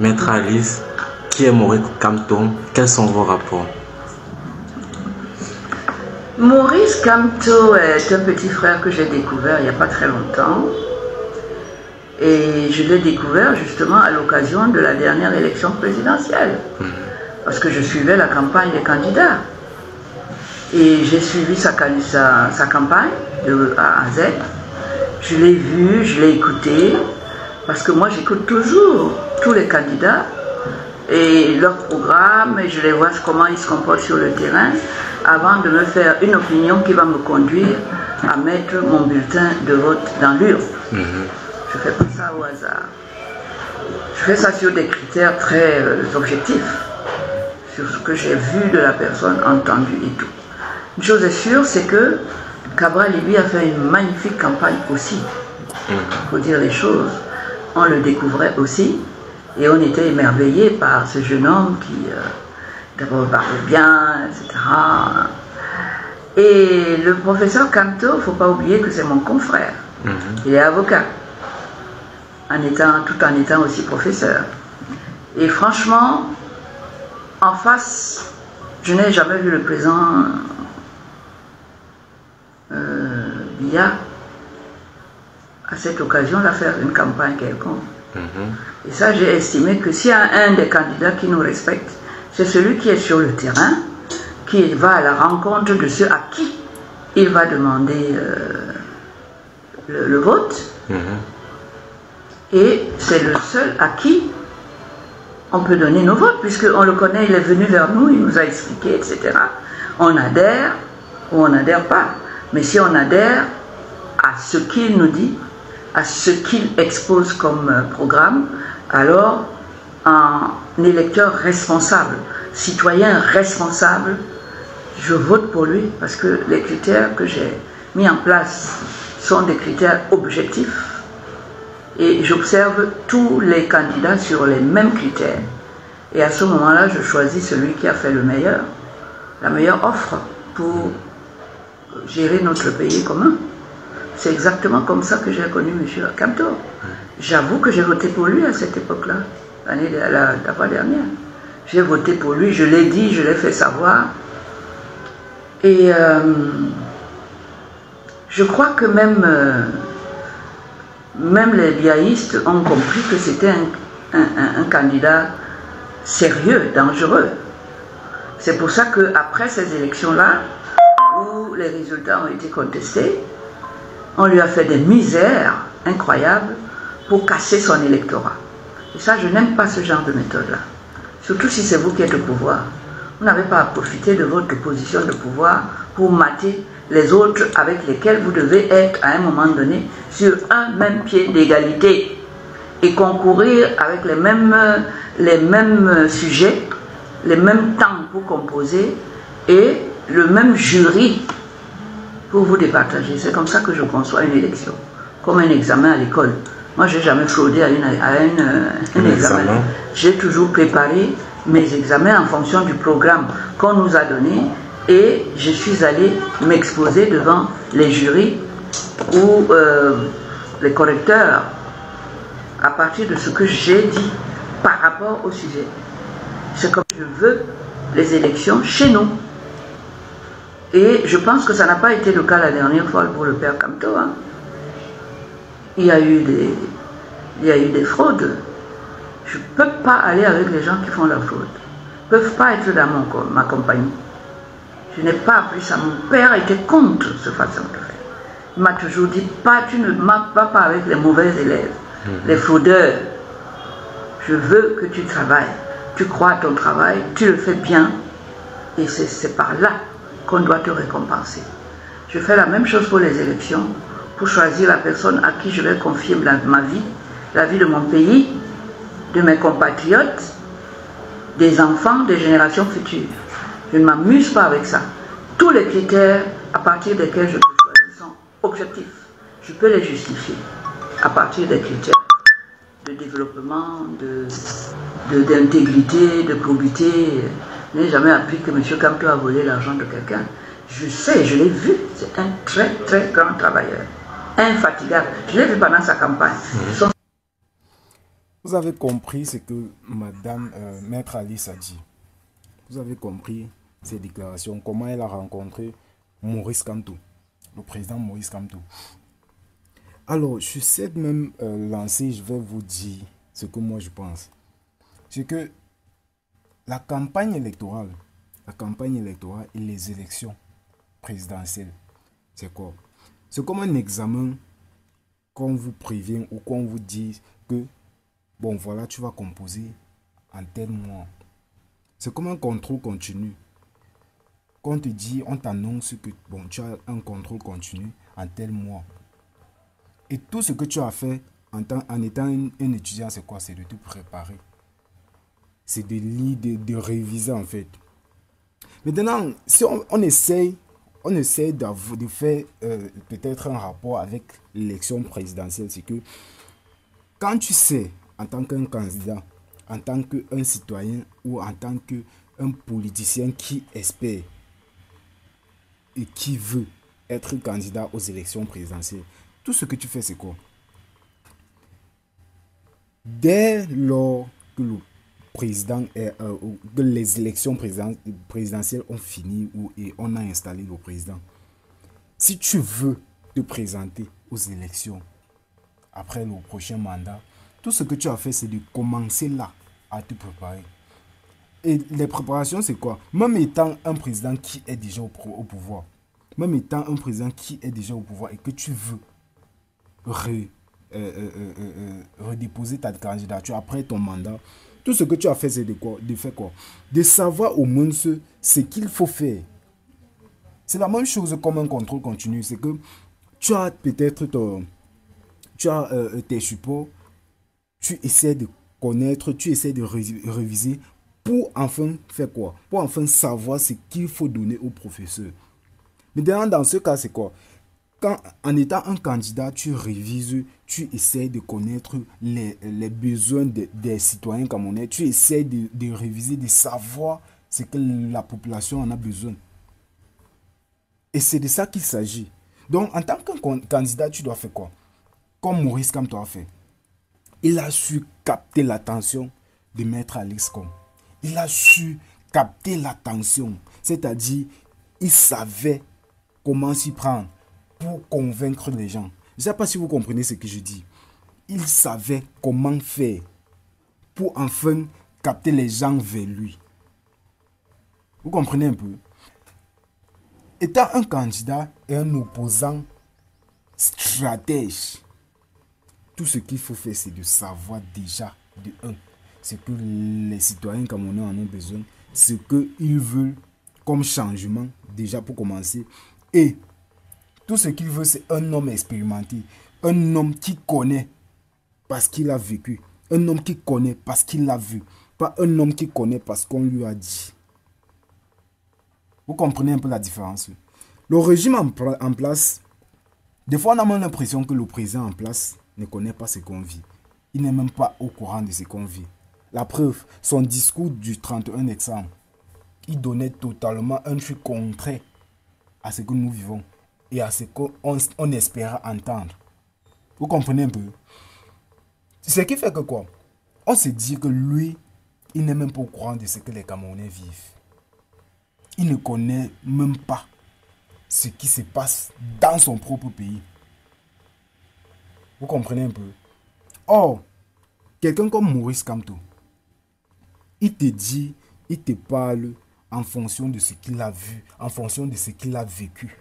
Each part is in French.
Maître Alice, qui est Maurice Kamto? Quels sont vos rapports? Maurice Kamto est un petit frère que j'ai découvert il n'y a pas très longtemps. Et je l'ai découvert justement à l'occasion de la dernière élection présidentielle. Parce que je suivais la campagne des candidats. Et j'ai suivi sa campagne de A à Z. Je l'ai vu, je l'ai écouté. Parce que moi j'écoute toujours tous les candidats et leur programme, et je les vois comment ils se comportent sur le terrain avant de me faire une opinion qui va me conduire à mettre mon bulletin de vote dans l'urne. Je ne fais pas ça au hasard. Je fais ça sur des critères très objectifs, sur ce que j'ai vu de la personne, entendu et tout. Une chose est sûre, c'est que Cabral Libye a fait une magnifique campagne aussi. Il faut dire les choses. On le découvrait aussi et on était émerveillés par ce jeune homme qui d'abord parlait bien, etc. Et le professeur Kamto, il ne faut pas oublier que c'est mon confrère. Il est avocat, tout en étant aussi professeur. Et franchement, en face, je n'ai jamais vu le président Biya à cette occasion-là faire une campagne quelconque. Et ça, j'ai estimé que s'il y a un des candidats qui nous respecte, c'est celui qui est sur le terrain, qui va à la rencontre de ceux à qui il va demander le vote. Et c'est le seul à qui on peut donner nos votes, puisqu'on le connaît, il est venu vers nous, il nous a expliqué, etc. On adhère ou on n'adhère pas. Mais si on adhère à ce qu'il nous dit, à ce qu'il expose comme programme, alors un électeur responsable, citoyen responsable, je vote pour lui parce que les critères que j'ai mis en place sont des critères objectifs et j'observe tous les candidats sur les mêmes critères. Et à ce moment-là, je choisis celui qui a fait le meilleur, la meilleure offre pour gérer notre pays commun. C'est exactement comme ça que j'ai connu M. Kamto. J'avoue que j'ai voté pour lui à cette époque-là, la fois dernière. J'ai voté pour lui, je l'ai dit, je l'ai fait savoir. Et je crois que même les biaïstes ont compris que c'était un candidat sérieux, dangereux. C'est pour ça qu'après ces élections-là, où les résultats ont été contestés, on lui a fait des misères incroyables pour casser son électorat. Et ça, je n'aime pas ce genre de méthode-là. Surtout si c'est vous qui êtes au pouvoir. Vous n'avez pas à profiter de votre position de pouvoir pour mater les autres avec lesquels vous devez être à un moment donné sur un même pied d'égalité et concourir avec les mêmes sujets, les mêmes temps pour composer et le même jury pour vous départager. C'est comme ça que je conçois une élection, comme un examen à l'école. Moi, je n'ai jamais fraudé à un examen. J'ai toujours préparé mes examens en fonction du programme qu'on nous a donné et je suis allé m'exposer devant les jurys ou les correcteurs à partir de ce que j'ai dit par rapport au sujet. C'est comme je veux les élections chez nous. Et je pense que ça n'a pas été le cas la dernière fois pour le père Kamto. Il y a eu des fraudes. Je ne peux pas aller avec les gens qui font la fraude. Ils ne peuvent pas être dans ma compagnie. Je n'ai pas appris ça. Mon père était contre cette façon de faire. Il m'a toujours dit, tu ne vas pas avec les mauvais élèves, les fraudeurs. Je veux que tu travailles. Tu crois à ton travail, tu le fais bien. Et c'est par là qu'on doit te récompenser. Je fais la même chose pour les élections, pour choisir la personne à qui je vais confier ma vie, la vie de mon pays, de mes compatriotes, des enfants, des générations futures. Je ne m'amuse pas avec ça. Tous les critères à partir desquels je peux choisir sont objectifs. Je peux les justifier à partir des critères de développement, d'intégrité, de probité. Je n'ai jamais appris que M. Kamto a volé l'argent de quelqu'un. Je sais, je l'ai vu. C'est un très très grand travailleur. Infatigable. Je l'ai vu pendant sa campagne. Vous avez compris ce que Madame Maître Alice a dit. Vous avez compris ses déclarations, comment elle a rencontré Maurice Kamto, le président Maurice Kamto. Alors, je sais même lancer, je vais vous dire ce que moi je pense. C'est que la campagne électorale et les élections présidentielles, c'est quoi? C'est comme un examen qu'on vous prévient ou qu'on vous dit que, bon voilà, tu vas composer en tel mois. C'est comme un contrôle continu. Quand on te dit, on t'annonce que bon, tu as un contrôle continu en tel mois. Et tout ce que tu as fait en étant un étudiant, c'est quoi? C'est de te préparer. C'est de lire, de réviser en fait. Maintenant, si on essaye de faire peut-être un rapport avec l'élection présidentielle, c'est que quand tu sais, en tant qu'un candidat, en tant qu'un citoyen ou en tant qu'un politicien qui espère et qui veut être candidat aux élections présidentielles, tout ce que tu fais, c'est quoi? Dès lors que le président que les élections présidentielles ont fini et on a installé le président, si tu veux te présenter aux élections après le prochain mandat, tout ce que tu as fait, c'est de commencer là à te préparer. Et les préparations, c'est quoi? Même étant un président qui est déjà au pouvoir, même étant un président qui est déjà au pouvoir et que tu veux redéposer ta candidature après ton mandat, tout ce que tu as fait, c'est de faire quoi? De savoir au moins ce qu'il faut faire. C'est la même chose comme un contrôle continu. C'est que tu as peut-être tes supports, tu essaies de connaître, tu essaies de réviser pour enfin faire quoi? Pour enfin savoir ce qu'il faut donner au professeur. Mais dans ce cas, c'est quoi? Quand, en étant un candidat, tu révises, tu essaies de connaître les besoins des citoyens camerounais, tu essaies de réviser, de savoir ce que la population en a besoin. Et c'est de ça qu'il s'agit. Donc, en tant que candidat, tu dois faire quoi? Comme Maurice Kamto a fait. Il a su capter l'attention de Maître Alice Com. Il a su capter l'attention. C'est-à-dire, il savait comment s'y prendre pour convaincre les gens. Je ne sais pas si vous comprenez ce que je dis. Il savait comment faire pour enfin capter les gens vers lui. Vous comprenez un peu? Étant un candidat et un opposant stratège, tout ce qu'il faut faire, c'est de savoir déjà, de un, ce que les citoyens camerounais en ont besoin, ce qu'ils veulent comme changement, déjà pour commencer. Et tout ce qu'il veut, c'est un homme expérimenté, un homme qui connaît parce qu'il a vécu, un homme qui connaît parce qu'il l'a vu, pas un homme qui connaît parce qu'on lui a dit. Vous comprenez un peu la différence? Le régime en place, des fois on a même l'impression que le président en place ne connaît pas ce qu'on vit. Il n'est même pas au courant de ce qu'on vit. La preuve, son discours du 31 décembre, il donnait totalement un truc contraire à ce que nous vivons et à ce qu'on espérait entendre. Vous comprenez un peu? Ce qui fait que quoi? On se dit que lui, il n'est même pas au courant de ce que les Camerounais vivent. Il ne connaît même pas ce qui se passe dans son propre pays. Vous comprenez un peu? Or, quelqu'un comme Maurice Kamto, il te dit, il te parle en fonction de ce qu'il a vu, en fonction de ce qu'il a vécu.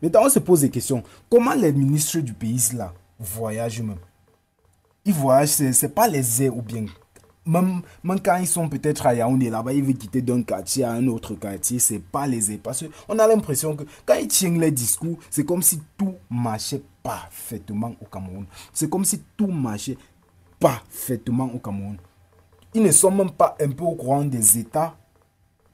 Maintenant, on se pose des questions. Comment les ministres du pays là voyagent même? Ils voyagent, c'est pas les airs ou bien. Même quand ils sont peut-être à Yaoundé, là-bas, ils veulent quitter d'un quartier à un autre quartier, c'est pas les airs. Parce qu'on a l'impression que quand ils tiennent les discours, c'est comme si tout marchait parfaitement au Cameroun. C'est comme si tout marchait parfaitement au Cameroun. Ils ne sont même pas un peu au courant des états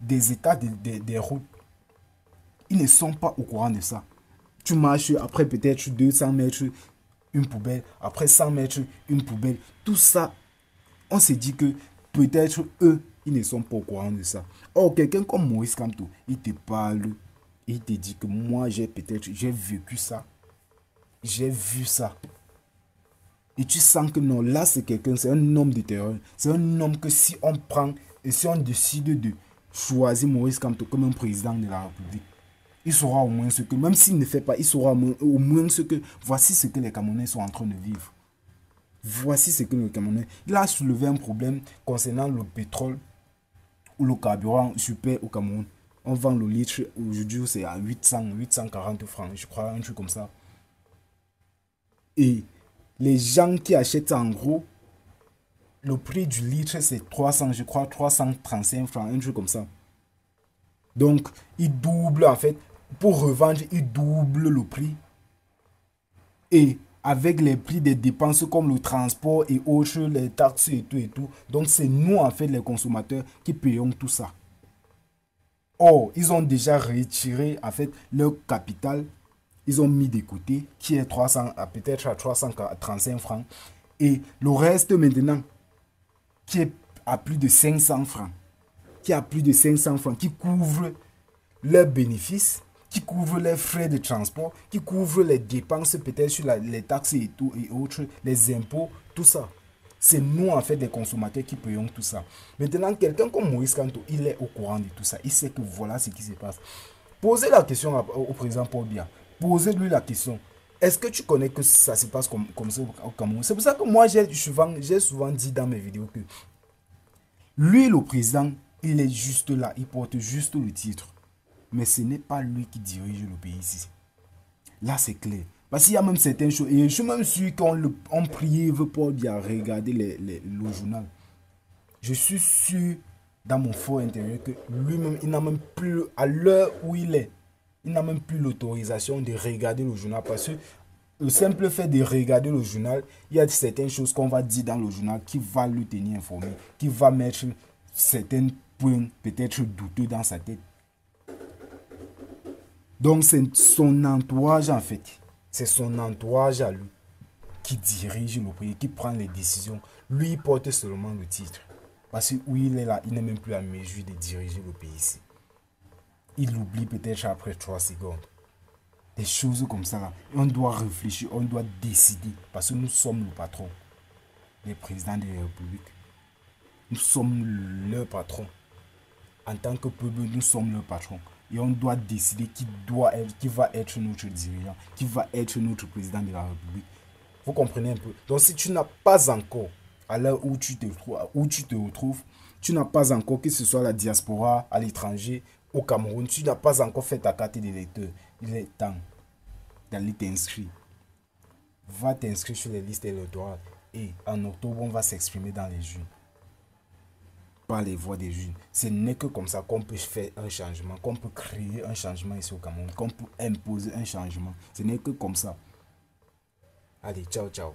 des routes. Ils ne sont pas au courant de ça. Tu marches, après peut-être 200 mètres, une poubelle. Après 100 mètres, une poubelle. Tout ça, on se dit que peut-être eux, ils ne sont pas au courant de ça. Or, quelqu'un comme Maurice Kamto, il te parle, il te dit que moi, j'ai vécu ça. J'ai vu ça. Et tu sens que non, là c'est quelqu'un, c'est un homme de terreur. C'est un homme que si on prend et si on décide de choisir Maurice Kamto comme un président de la République, il saura au moins ce que, même s'il ne fait pas, il saura au moins ce que, voici ce que les Camerounais sont en train de vivre. Voici ce que le Camerounais, il a soulevé un problème concernant le pétrole ou le carburant super au Cameroun. On vend le litre, aujourd'hui c'est à 840 francs, je crois, un truc comme ça. Et les gens qui achètent en gros, le prix du litre c'est 300, je crois, 335 francs, un truc comme ça. Donc, il double en fait. Pour revendre, il double le prix. Et avec les prix des dépenses comme le transport et autres, les taxes et tout et tout. Donc, c'est nous en fait les consommateurs qui payons tout ça. Or, ils ont déjà retiré en fait leur capital. Ils ont mis de côté qui est 300, peut-être à 335 francs. Et le reste maintenant, qui est à plus de 500 francs. Qui a plus de 500 francs, qui couvre leurs bénéfices, qui couvre les frais de transport, qui couvre les dépenses peut-être sur les taxes et tout et autres, les impôts, tout ça. C'est nous en fait les consommateurs qui payons tout ça. Maintenant, quelqu'un comme Maurice Kamto, il est au courant de tout ça. Il sait que voilà ce qui se passe. Posez la question au président Paul Biya. Posez-lui la question. Est-ce que tu connais que ça se passe comme ça au Cameroun? C'est pour ça que moi, j'ai souvent dit dans mes vidéos que lui, le président, il est juste là. Il porte juste le titre. Mais ce n'est pas lui qui dirige le pays ici. Là, c'est clair. Parce qu'il y a même certaines choses. Et je suis même sûr qu'on prive Paul Biya regarder le journal. Je suis sûr dans mon fort intérieur que lui-même, il n'a même plus, à l'heure où il est, il n'a même plus l'autorisation de regarder le journal. Parce que le simple fait de regarder le journal, il y a certaines choses qu'on va dire dans le journal qui va le tenir informé, qui va mettre certains points peut-être douteux dans sa tête. Donc c'est son entourage en fait. C'est son entourage à lui qui dirige le pays, qui prend les décisions. Lui, il porte seulement le titre. Parce que où il est là, il n'est même plus à mesure de diriger le pays ici. Il l'oublie peut-être après 3 secondes. Des choses comme ça là. On doit réfléchir, on doit décider. Parce que nous sommes le patron. Les présidents de la République. Nous sommes leur patron. En tant que peuple, nous sommes leur patron. Et on doit décider qui va être notre dirigeant, qui va être notre président de la République. Vous comprenez un peu? Donc si tu n'as pas encore, à l'heure où tu te retrouves, tu n'as pas encore, que ce soit à la diaspora, à l'étranger, au Cameroun, tu n'as pas encore fait ta carte d'électeur. Il est temps d'aller t'inscrire. Va t'inscrire sur les listes électorales. Et en octobre, on va s'exprimer dans les urnes. Par les voix des jeunes. Ce n'est que comme ça qu'on peut faire un changement, qu'on peut créer un changement ici au Cameroun, qu'on peut imposer un changement. Ce n'est que comme ça. Allez, ciao, ciao.